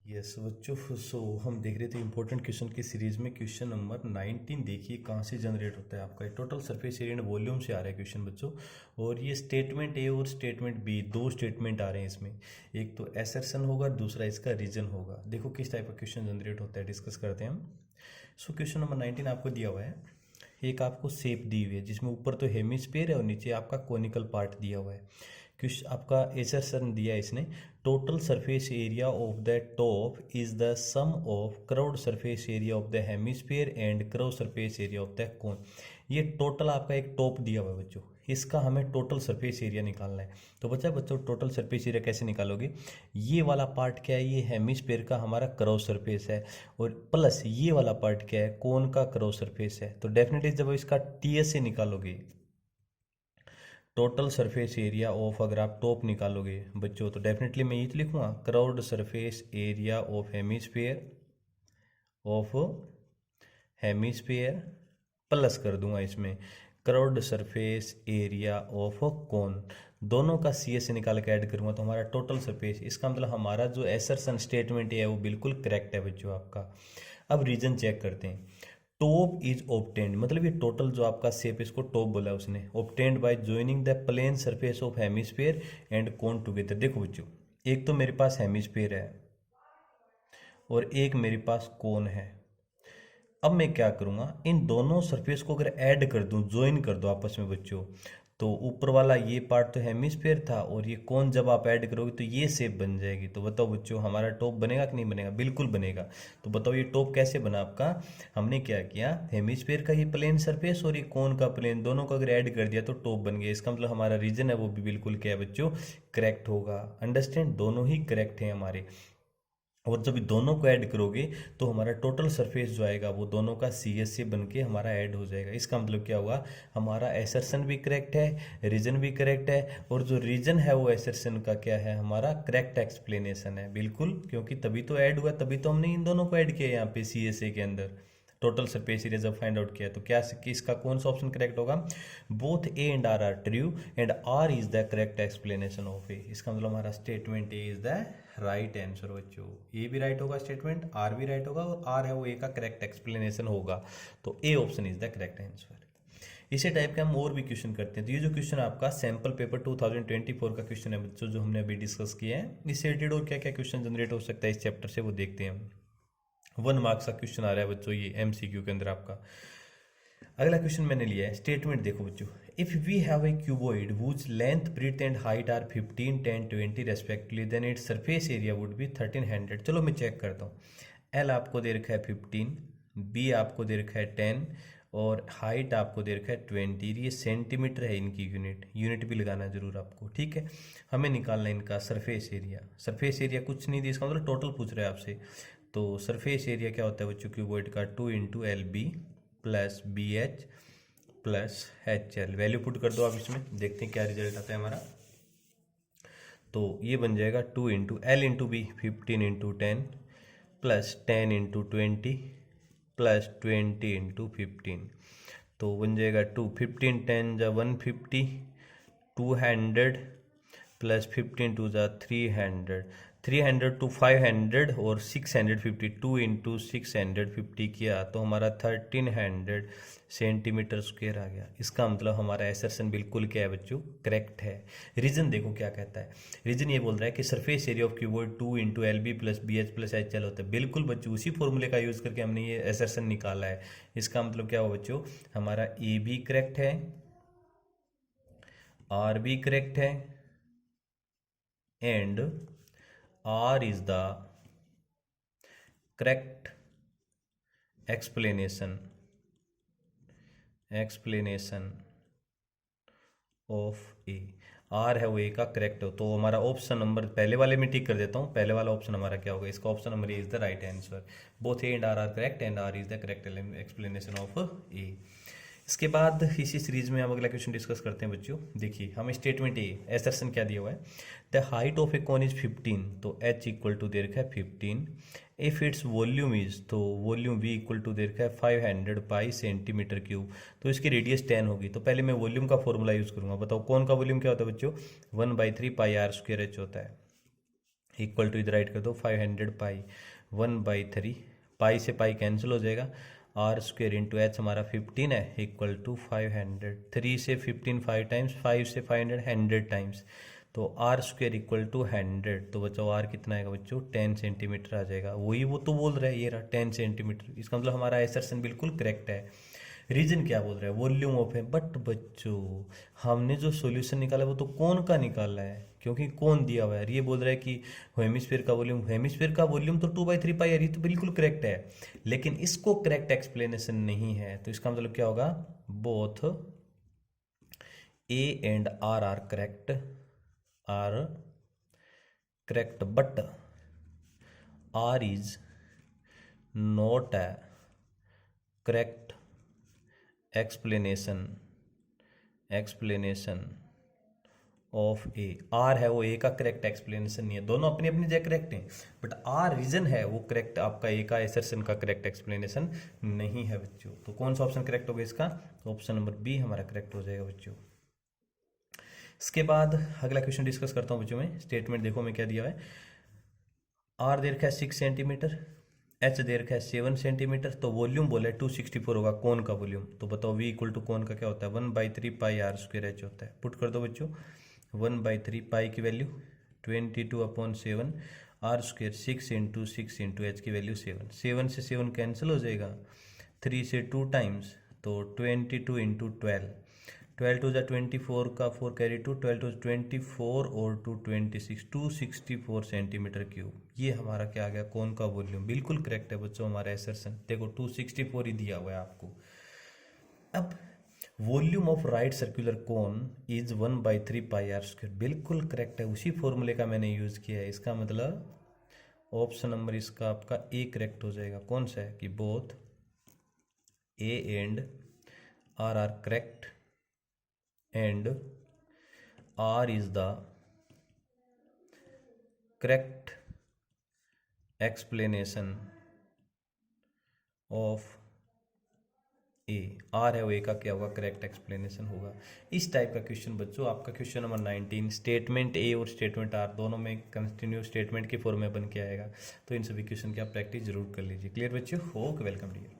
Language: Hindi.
यस बच्चों, सो हम देख रहे थे इंपॉर्टेंट क्वेश्चन की सीरीज में क्वेश्चन नंबर 19। देखिए कहाँ से जनरेट होता है आपका total surface area and volume से आ रहा है क्वेश्चन बच्चों। और ये स्टेटमेंट ए और स्टेटमेंट बी, दो स्टेटमेंट आ रहे हैं इसमें। एक तो एसर्शन होगा, दूसरा इसका रीजन होगा। देखो किस टाइप का क्वेश्चन जनरेट होता है, डिस्कस करते हैं हम। सो क्वेश्चन नंबर 19 आपको दिया हुआ है। एक आपको शेप दी हुई है जिसमें ऊपर तो हेमिस्फीयर है और नीचे आपका कोनिकल पार्ट दिया हुआ है। कुछ आपका एसर्शन दिया है इसने, total surface area of the top is the sum of curved surface area of the hemisphere and curved surface area of the cone. ये टोटल आपका एक टॉप दिया हुआ है बच्चों, इसका हमें टोटल सरफेस एरिया निकालना है। तो बच्चों टोटल सरफेस एरिया कैसे निकालोगे? ये वाला पार्ट क्या है? ये हेमिस्फीयर का हमारा कर्व सरफेस है, और प्लस ये वाला पार्ट क्या है? कोन का कर्व सरफेस है। तो डेफिनेटली जब इसका टीएस से निकालोगे टोटल सरफेस एरिया ऑफ, अगर आप टॉप निकालोगे बच्चों, तो डेफिनेटली मैं ये तो लिखूंगा curved surface area of hemisphere plus कर दूंगा इसमें curved surface area of cone. दोनों का सी से निकाल के ऐड करूंगा तो हमारा टोटल सरफेस, इसका मतलब हमारा जो एसर्शन स्टेटमेंट है वो बिल्कुल करेक्ट है बच्चों आपका। अब रीजन चेक करते हैं। टॉप इज ऑब्टेंड, मतलब ये टोटल जो आपका शेप, इसको टॉप बोला उसने, obtained by joining the plane surface of hemisphere and cone together. देखो बच्चों, एक तो मेरे पास हेमिस्फीयर है और एक मेरे पास कोन है। अब मैं क्या करूँगा, इन दोनों सरफेस को अगर ऐड कर दूं, ज्वाइन कर दो आपस में बच्चों, तो ऊपर वाला ये पार्ट तो हेमिस्फीयर था और ये कोन जब आप ऐड करोगे तो ये शेप बन जाएगी। तो बताओ बच्चों हमारा टॉप बनेगा कि नहीं बनेगा? बिल्कुल बनेगा। तो बताओ ये टॉप कैसे बना आपका? हमने क्या किया, हेमिस्फीयर का ये प्लेन सरफेस और ये कोन का प्लेन, दोनों को अगर ऐड कर दिया तो टॉप बन गया। इसका मतलब हमारा रीजन है वो भी बिल्कुल क्या है बच्चों? करेक्ट होगा। अंडरस्टैंड, दोनों ही करेक्ट हैं हमारे। और जब दोनों को ऐड करोगे तो हमारा टोटल सरफेस जो आएगा वो दोनों का सी एस से बन के हमारा ऐड हो जाएगा। इसका मतलब क्या हुआ, हमारा एसर्शन भी करेक्ट है, रीजन भी करेक्ट है, और जो रीजन है वो एसर्शन का क्या है, हमारा करेक्ट एक्सप्लेनेशन है। बिल्कुल, क्योंकि तभी तो ऐड हुआ, तभी तो हमने इन दोनों को ऐड किया यहाँ पे सी एस ए के अंदर। टोटल सरफेस एरिया जब फाइंड आउट किया तो क्या इसका कौन सा ऑप्शन करेक्ट होगा? Both A and R true and R is the correct explanation of A. इसका मतलब हमारा statement A is the right answer बच्चों। ए भी राइट होगा स्टेटमेंट, आर भी राइट होगा, और आर है वो ए का करेक्ट एक्सप्लेनेशन होगा। तो A option is the correct answer. इसी टाइप के हम और भी क्वेश्चन करते हैं। तो ये जो क्वेश्चन आपका सैम्पल पेपर 2024 का क्वेश्चन है बच्चों, जो हमने अभी डिस्कस किया है, इससे रिलेटेड और क्या क्या क्वेश्चन जनरेट हो सकता है इस चैप्टर से वो देखते हैं हम। 1 मार्क्स का क्वेश्चन आ रहा है बच्चों ये एमसीक्यू के अंदर आपका। अगला क्वेश्चन मैंने लिया है, स्टेटमेंट देखो बच्चों। If we have a cuboid whose length, breadth and height are 15, 10, 20 respectively, then it's surface area would be 1300। चलो मैं चेक करता हूँ। एल आपको दे रखा है 15, बी आपको दे रखा है 10, और हाइट आपको दे रखा है 20। ये सेंटीमीटर है इनकी यूनिट भी लगाना जरूर आपको, ठीक है। हमें निकालना है इनका सरफेस एरिया। सरफेस एरिया कुछ नहीं दिया, इसका मतलब टोटल पूछ रहा है आपसे। तो सरफेस एरिया क्या होता है बच्चों क्यूबॉइड का? 2 into L B plus B H plus H L. Value put कर दो आप इसमें, देखते हैं क्या रिजल्ट आता है हमारा। तो ये बन जाएगा 2 into L into B, 15 into 10 plus 10 into 20 plus 20 into 15। तो बन जाएगा 2, 15 10 जा 150, 200 प्लस 15 टू जा 300, 300 टू 500 और 650, 2 इंटू 650 किया तो हमारा 1300 सेंटीमीटर स्क्वायर आ गया। इसका मतलब हमारा एसर्शन बिल्कुल क्या है बच्चों? करेक्ट है। रीजन देखो क्या कहता है, रीजन ये बोल रहा है कि surface area of cuboid 2 into L B plus B H plus H L होता है। बिल्कुल बच्चों, उसी फॉर्मूले का यूज करके हमने ये एसर्शन निकाला है। इसका मतलब क्या हुआ बच्चों, हमारा ए भी करेक्ट है, आर भी करेक्ट है, and R is the correct explanation of A। R है वो A का करेक्ट हो। तो हमारा ऑप्शन नंबर पहले वाले में टिक कर देता हूँ। पहले वाला ऑप्शन हमारा क्या होगा? इसका option number A is the right answer. Both A and R are correct and R is the correct explanation of A. इसके बाद इसी सीरीज में हम अगला क्वेश्चन डिस्कस करते हैं बच्चों। देखिए हमें स्टेटमेंट ए एसर्शन क्या दिया हुआ है, the height of A cone is 15, तो h इक्वल टू दे रखा है 15। इफ इट्स वॉल्यूम इज, तो वॉल्यूम v इक्वल टू दे रखा है 500 पाई सेंटीमीटर क्यूब, तो इसकी रेडियस 10 होगी। तो पहले मैं वॉल्यूम का फॉर्मूला यूज करूंगा। बताओ कौन का वॉल्यूम क्या होता है बच्चों? 1/3 पाई आर स्क्वायर एच होता है। इक्वल टू इधर राइट कर दो 500 पाई 1/3, पाई से पाई कैंसिल हो जाएगा, आर स्क्वेयर इंटू एच हमारा 15 है इक्वल टू 500, 3 से 15 5 टाइम्स, 5 से 500 100 टाइम्स, तो आर स्क्वेयर इक्वल टू 100, तो बच्चों आर कितना आएगा बच्चों 10 सेंटीमीटर आ जाएगा। वही वो तो बोल रहा है, ये रहा 10 सेंटीमीटर, इसका मतलब हमारा एसर्शन बिल्कुल करेक्ट है। रीजन क्या बोल रहा है, वॉल्यूम ऑफ है, बट बच्चों हमने जो सॉल्यूशन निकाला वो तो कौन का निकाला है, क्योंकि कौन दिया हुआ है। ये बोल रहा है कि हेमिस्फीयर का वॉल्यूम, हेमिस्फीयर का वॉल्यूम तो 2/3 पाई है, ये तो बिल्कुल करेक्ट है, लेकिन इसको करेक्ट एक्सप्लेनेशन नहीं है, तो इसका मतलब क्या होगा, both A and R are correct, but R is not a correct explanation of A. R है वो ए का करेक्ट एक्सप्लेनेशन नहीं है, दोनों अपनी अपनी जगह करेक्ट हैं, बट आर रीजन है वो करेक्ट, आपका ए का एसर्शन का करेक्ट एक्सप्लेनेशन नहीं है बच्चों। तो कौन सा ऑप्शन करेक्ट होगा इसका, ऑप्शन नंबर बी हमारा करेक्ट हो जाएगा बच्चों। इसके बाद अगला क्वेश्चन डिस्कस करता हूँ बच्चों में। स्टेटमेंट देखो मैं क्या दिया है, आर दे रखा है 6 सेंटीमीटर, एच दे रखा है 7 सेंटीमीटर, तो वॉल्यूम बोला है 264 होगा कोन का वॉल्यूम, तो बताओ वी इक्वल टू कोन का क्या होता है 1/3 पाई आर स्क्वेयर एच होता है। पुट कर दो बच्चों, 1/3 पाई की value 22/7, R square 6 into H की वैल्यू 7, 7 से 7 कैंसिल हो जाएगा, 3 से 2 टाइम्स, तो 22 इंटू 12, 12 टू 24 का 4 कैरी 2, 12 टू 24 और 2 26, 264 सेंटीमीटर क्यूब, ये हमारा क्या आ गया कोन का वॉल्यूम। बिल्कुल करेक्ट है बच्चों हमारा एसर्शन, देखो 264 ही दिया हुआ है आपको। अब volume of right circular cone is 1/3 pi R square, बिल्कुल करेक्ट है, उसी फॉर्मूले का मैंने यूज किया है। इसका मतलब ऑप्शन नंबर इसका आपका ए करेक्ट हो जाएगा। कौन सा है कि both A and R are correct and R is the correct explanation of A। R है वो ए का क्या होगा करेक्ट एक्सप्लेनेशन होगा। इस टाइप का क्वेश्चन बच्चों आपका क्वेश्चन नंबर 19 स्टेटमेंट ए और स्टेटमेंट आर दोनों में कंटिन्यू स्टेटमेंट के फॉर्म में बन के आएगा, तो इन सभी क्वेश्चन की आप प्रैक्टिस जरूर कर लीजिए। क्लियर बच्चों, ओके वेलकम डियर।